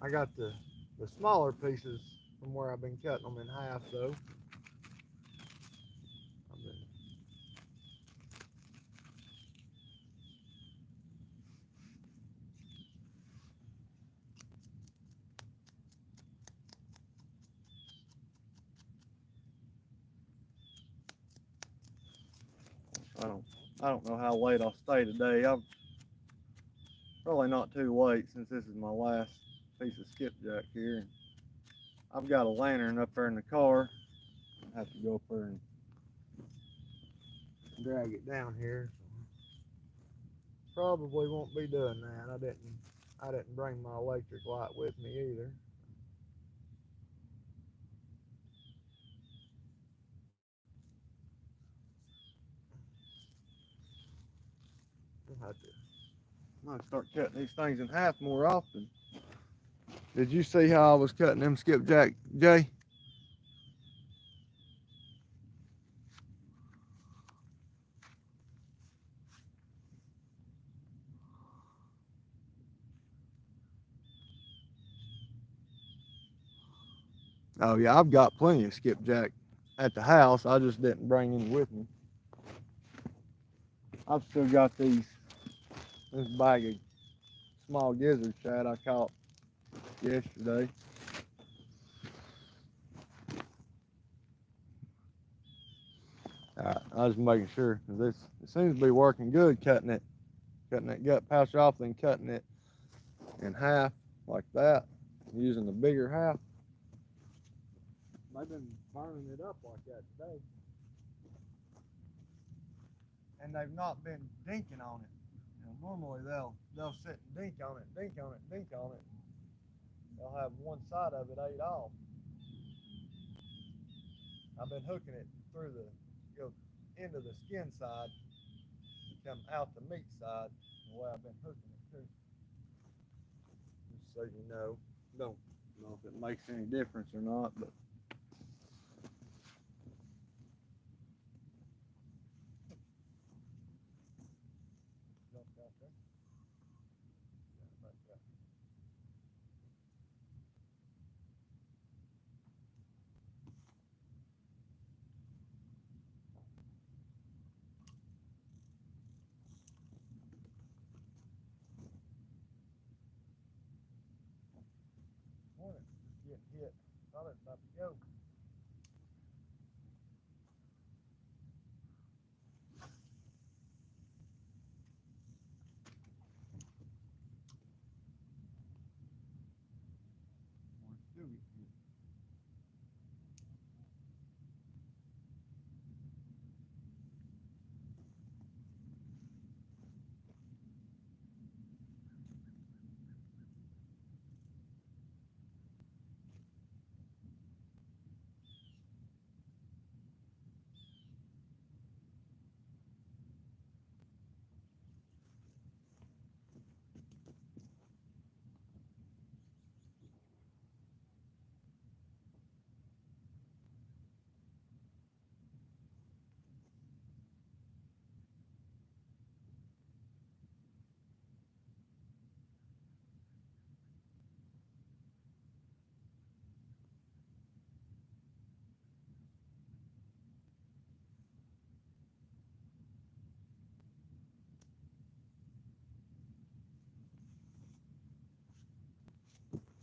I got the smaller pieces from where I've been cutting them in half though. I don't know how late I'll stay today. I'm probably not too late since this is my last piece of skipjack here. I've got a lantern up there in the car. I have to go up there and Drag it down here. So probably won't be doing that. I didn't bring my electric light with me either. We'll have to. I might start cutting these things in half more often. Did you see how I was cutting them skipjack, Jay? Oh yeah, I've got plenty of skipjack at the house. I just didn't bring any with me. I've still got this bag of small gizzard shad I caught yesterday. I was making sure, 'cause it seems to be working good, cutting that gut pouch off, then cutting it in half like that, using the bigger half. They've been burning it up like that today, and they've not been dinking on it. You know, normally they'll sit and dink on it, dink on it, dink on it. They'll have one side of it ate off. I've been hooking it through go into the skin side and come out the meat side, the way I've been hooking it too. Just so you know, don't know if it makes any difference or not, but morning, just getting hit. Thought it was about to go. Morning, still getting hit.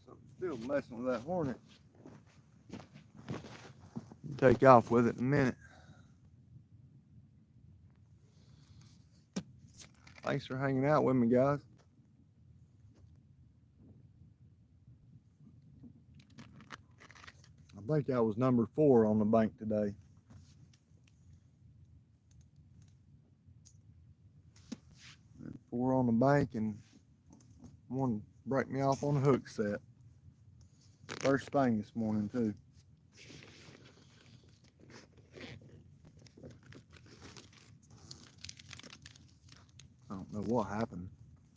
Something still messing with that hornet. Take off with it in a minute. Thanks for hanging out with me, guys. I think I was number 4 on the bank today. And 4 on the bank and one break me off on a hook set. First thing this morning too. I don't know what happened.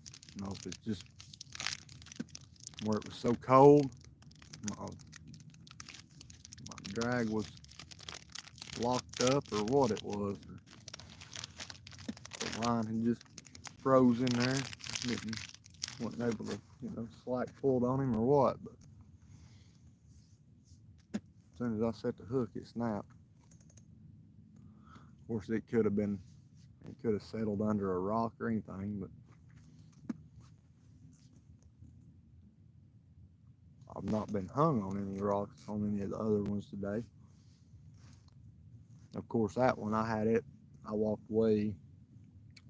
I don't know if it's just where it was so cold. My drag was locked up or what it was. Or the line had just froze in there. Wasn't able to, slack pulled on him or what. But as soon as I set the hook, it snapped. Of course, it could have settled under a rock or anything, but I've not been hung on any rocks on any of the other ones today. Of course, that one I I walked way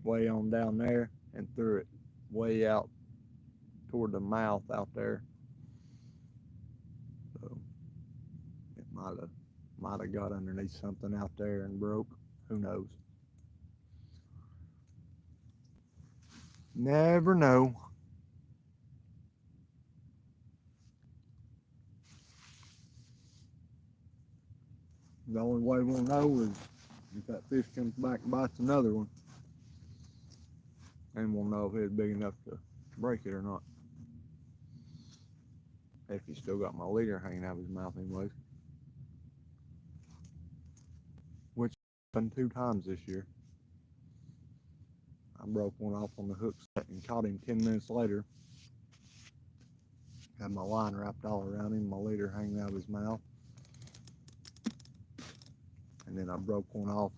on down there and threw it way out toward the mouth out there. So it might have got underneath something out there and broke. Who knows? Never know. The only way we'll know is if that fish comes back and bites another one. And we'll know if it's big enough to break it or not. If he's still got my leader hanging out of his mouth anyways. Which happened 2 times this year. I broke one off on the hook set and caught him 10 minutes later. Had my line wrapped all around him, my leader hanging out of his mouth. And then I broke one off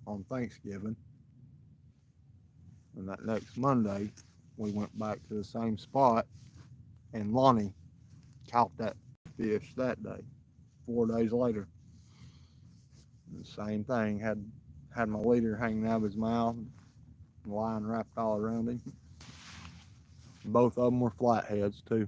on Thanksgiving. And that next Monday, we went back to the same spot, and Lonnie caught that fish that day, 4 days later. And the same thing, had my leader hanging out of his mouth, line wrapped all around him. Both of them were flatheads too.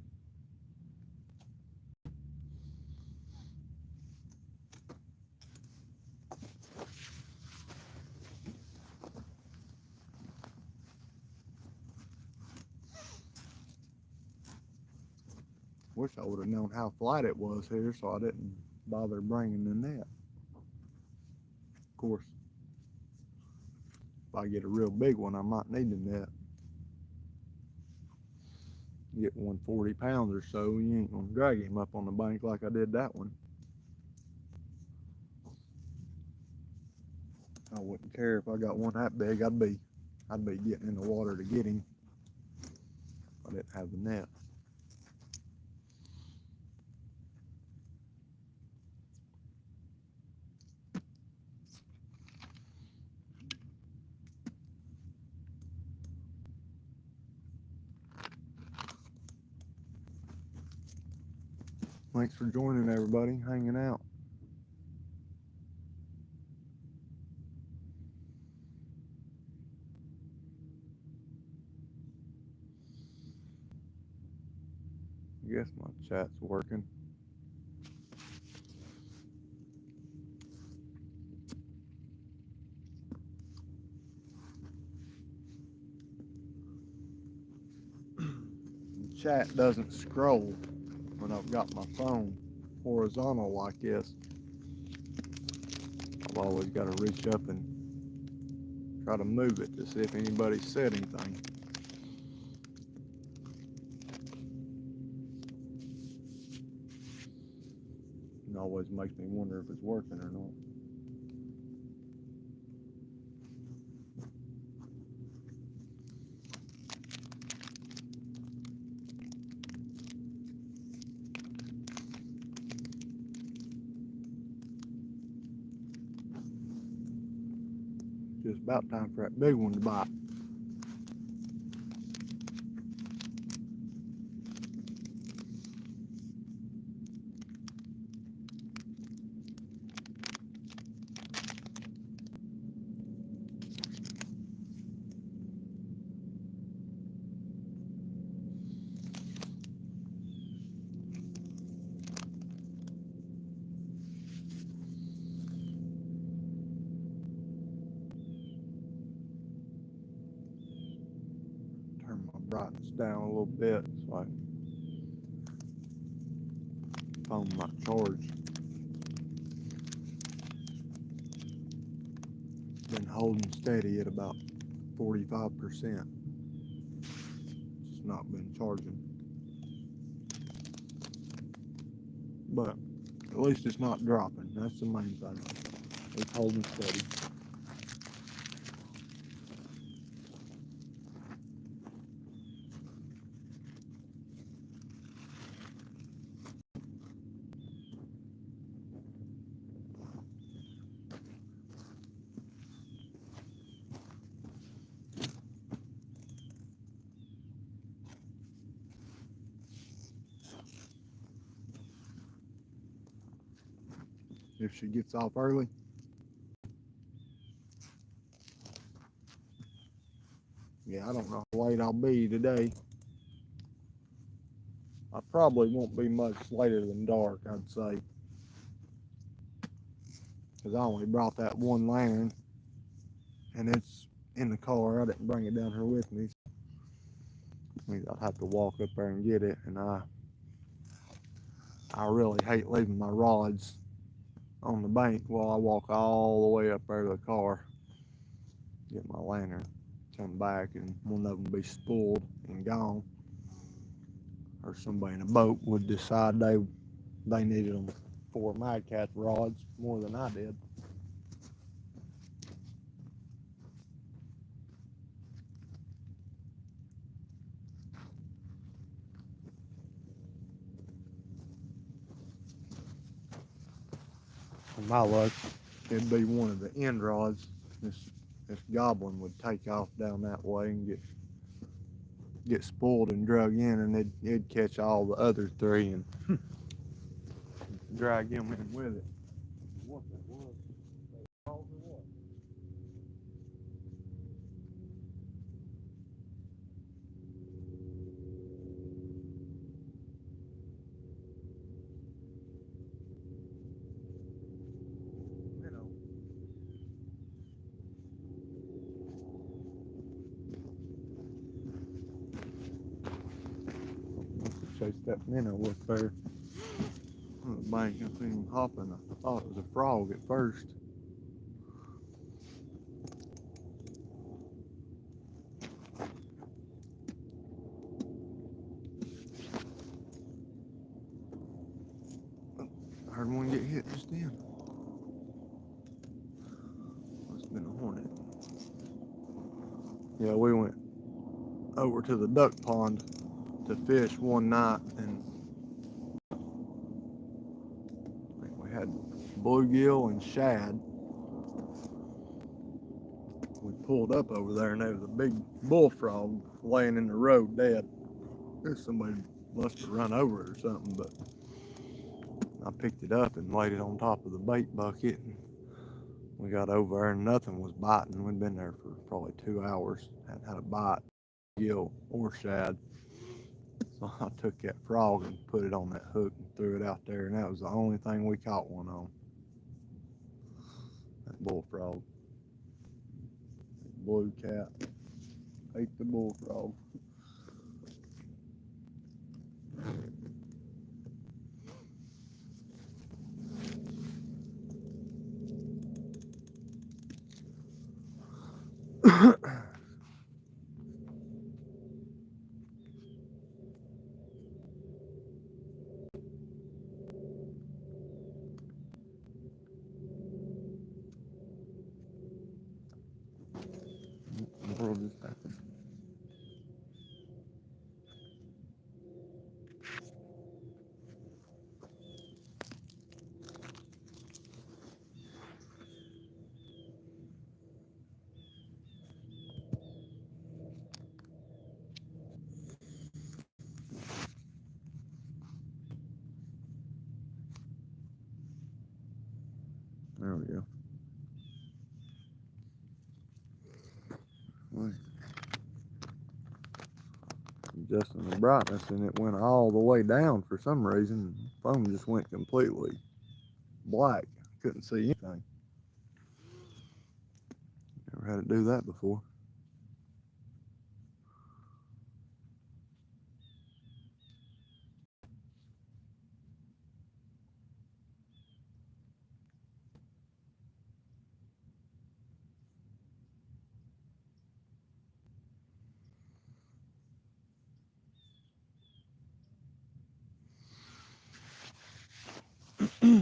Wish I would have known how flat it was here, so I didn't bother bringing the net. Of course, if I get a real big one, I might need the net. Get one 40 pounds or so, you ain't gonna drag him up on the bank like I did that one. I wouldn't care if I got one that big. I'd be getting in the water to get him if I didn't have the net. Thanks for joining, everybody, hanging out. I guess my chat's working. The chat doesn't scroll when I've got my phone horizontal like this. I've always got to reach up and try to move it to see if anybody said anything. It always makes me wonder if it's working or not. Just about time for that big one to bite. Turn my brightness down a little bit so I phone might charge. Been holding steady at about 45%. It's not been charging. But at least it's not dropping. That's the main thing. It's holding steady. If she gets off early, Yeah, I don't know how late I'll be today. I probably won't be much later than dark, I'd say. Because I only brought that one lantern, and it's in the car. I didn't bring it down here with me. Means I'd have to walk up there and get it, and I really hate leaving my rods on the bank while I walk all the way up there to the car, get my lantern, come back, and one of them be spooled and gone. Or somebody in a boat would decide they needed them for Mad Catz rods more than I did. In my luck, it'd be one of the end rods. This goblin would take off down that way and get spooled and drug in, and it'd catch all the other three and drag him in with it. What that was? Or what? Minnow. Chase that minnow up there on the bank. I seen him hopping. I thought it was a frog at first. I heard one get hit just then. Must have been a hornet. Yeah, we went over to the duck pond to fish one night, and I think we had bluegill and shad. We pulled up over there, and there was a big bullfrog laying in the road dead. Somebody must have run over it or something, but I picked it up and laid it on top of the bait bucket. And we got over there and nothing was biting. We'd been there for probably 2 hours. Hadn't had a bite, gill or shad. So I took that frog and put it on that hook and threw it out there, and that was the only thing we caught one on. That bullfrog. Blue cat ate the bullfrog. The world just happened. There we go. Right. Adjusting the brightness, and it went all the way down for some reason. The phone just went completely black. Couldn't see anything. Never had it do that before. There's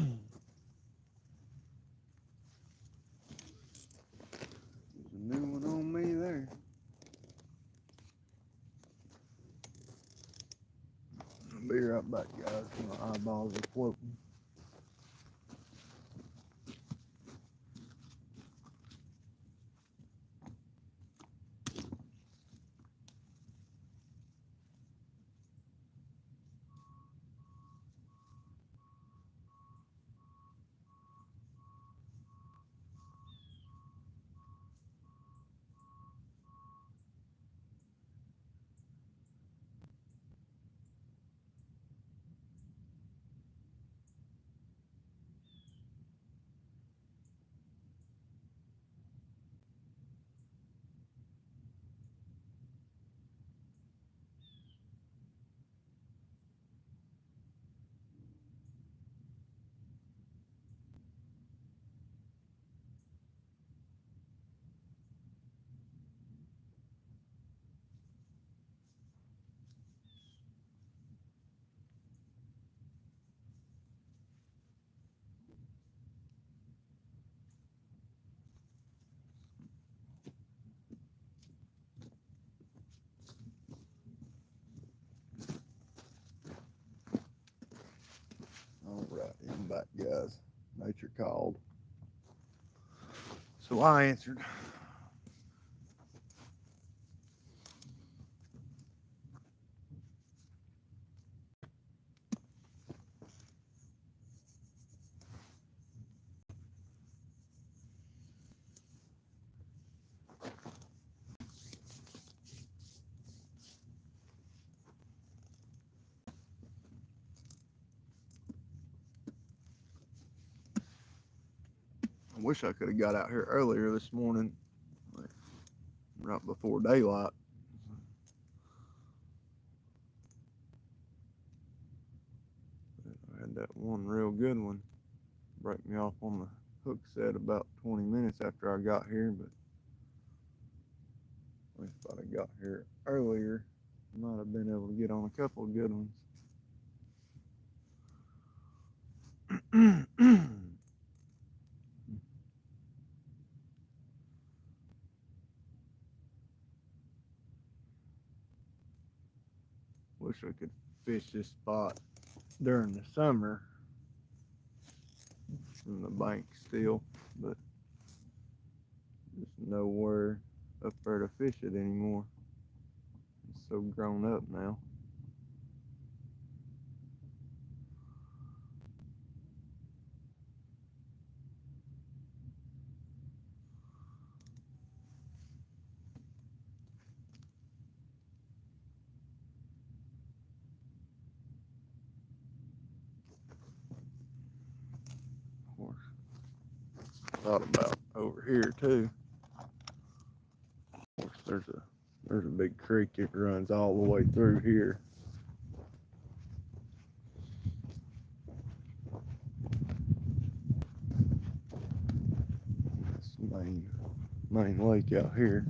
a new one on me there. I'll be right back, guys. My eyeballs are floating. Alright, I'm back, guys. Nature called. So I answered. I wish I could have got out here earlier this morning, like right before daylight. I had that one real good one break me off on the hook set about 20 minutes after I got here, but if I'd have got here earlier, I might have been able to get on a couple of good ones. Wish I could fish this spot during the summer from the bank still, but there's nowhere up there to fish it anymore. It's so grown up now. Of course, thought about over here too. Of course, there's a big creek that runs all the way through here. That's the main lake out here.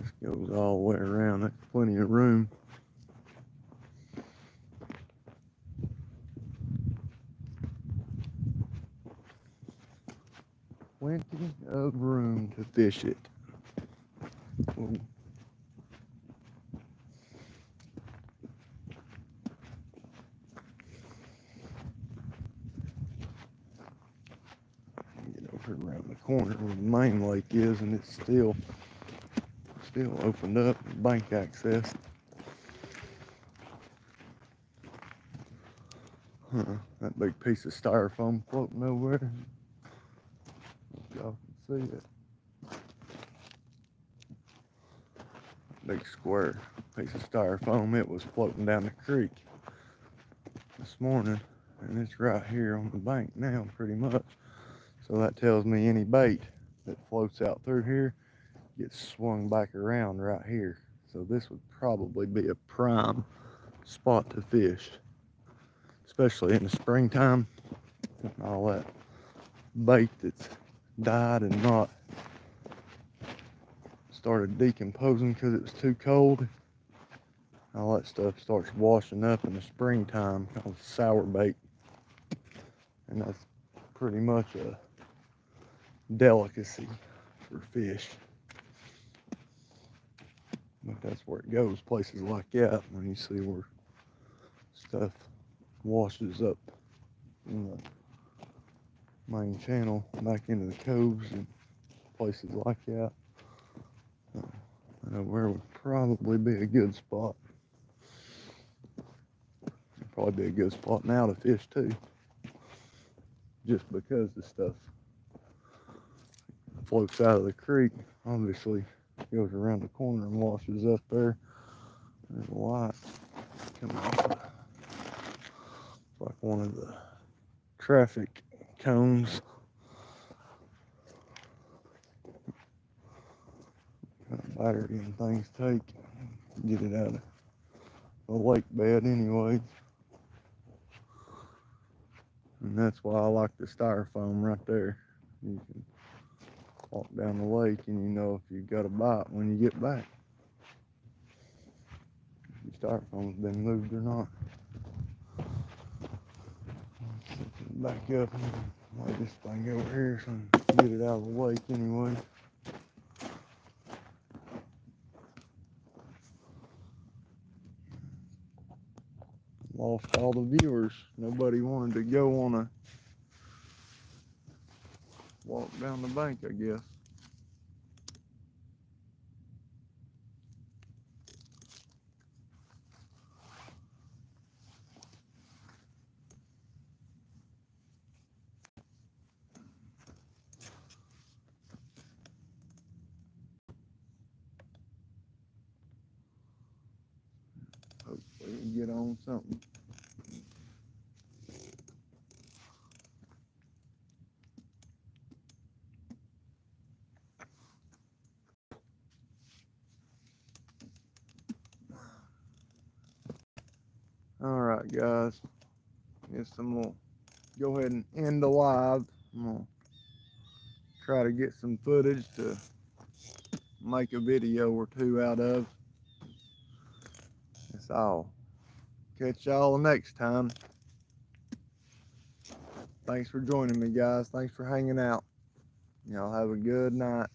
This goes all the way around. That's plenty of room. Plenty of room to fish it. Ooh. Get over around the corner where the main lake is, and it's still opened up, bank access. That big piece of styrofoam floating over there. Y'all can see it. Big square piece of styrofoam. It was floating down the creek this morning, and it's right here on the bank now, pretty much. So that tells me any bait that floats out through here gets swung back around right here. So this would probably be a prime spot to fish, especially in the springtime. All that bait that's died and not started decomposing because it was too cold. All that stuff starts washing up in the springtime, called sour bait. And that's pretty much a delicacy for fish. But that's where it goes, places like that, when you see where stuff washes up in the main channel back into the coves and places like that. I know where would probably be a good spot. It'd probably be a good spot now to fish too, just because the stuff floats out of the creek. Obviously goes around the corner and washes up there. There's a light coming off of, it's like one of the traffic cones. Kind of battery and things take, get it out of the lake bed anyways. And that's why I like the styrofoam right there. You can walk down the lake and you know if you got a bite when you get back. If the styrofoam's been moved or not. Back up and lay this thing over here so I can get it out of the lake anyway. Lost all the viewers. Nobody wanted to go on a walk down the bank, I guess. Hopefully we get on something. Alright guys, guess I'm gonna go ahead and end the live. I'm gonna try to get some footage to make a video or two out of. That's all. Catch y'all next time. Thanks for joining me, guys. Thanks for hanging out. Y'all have a good night.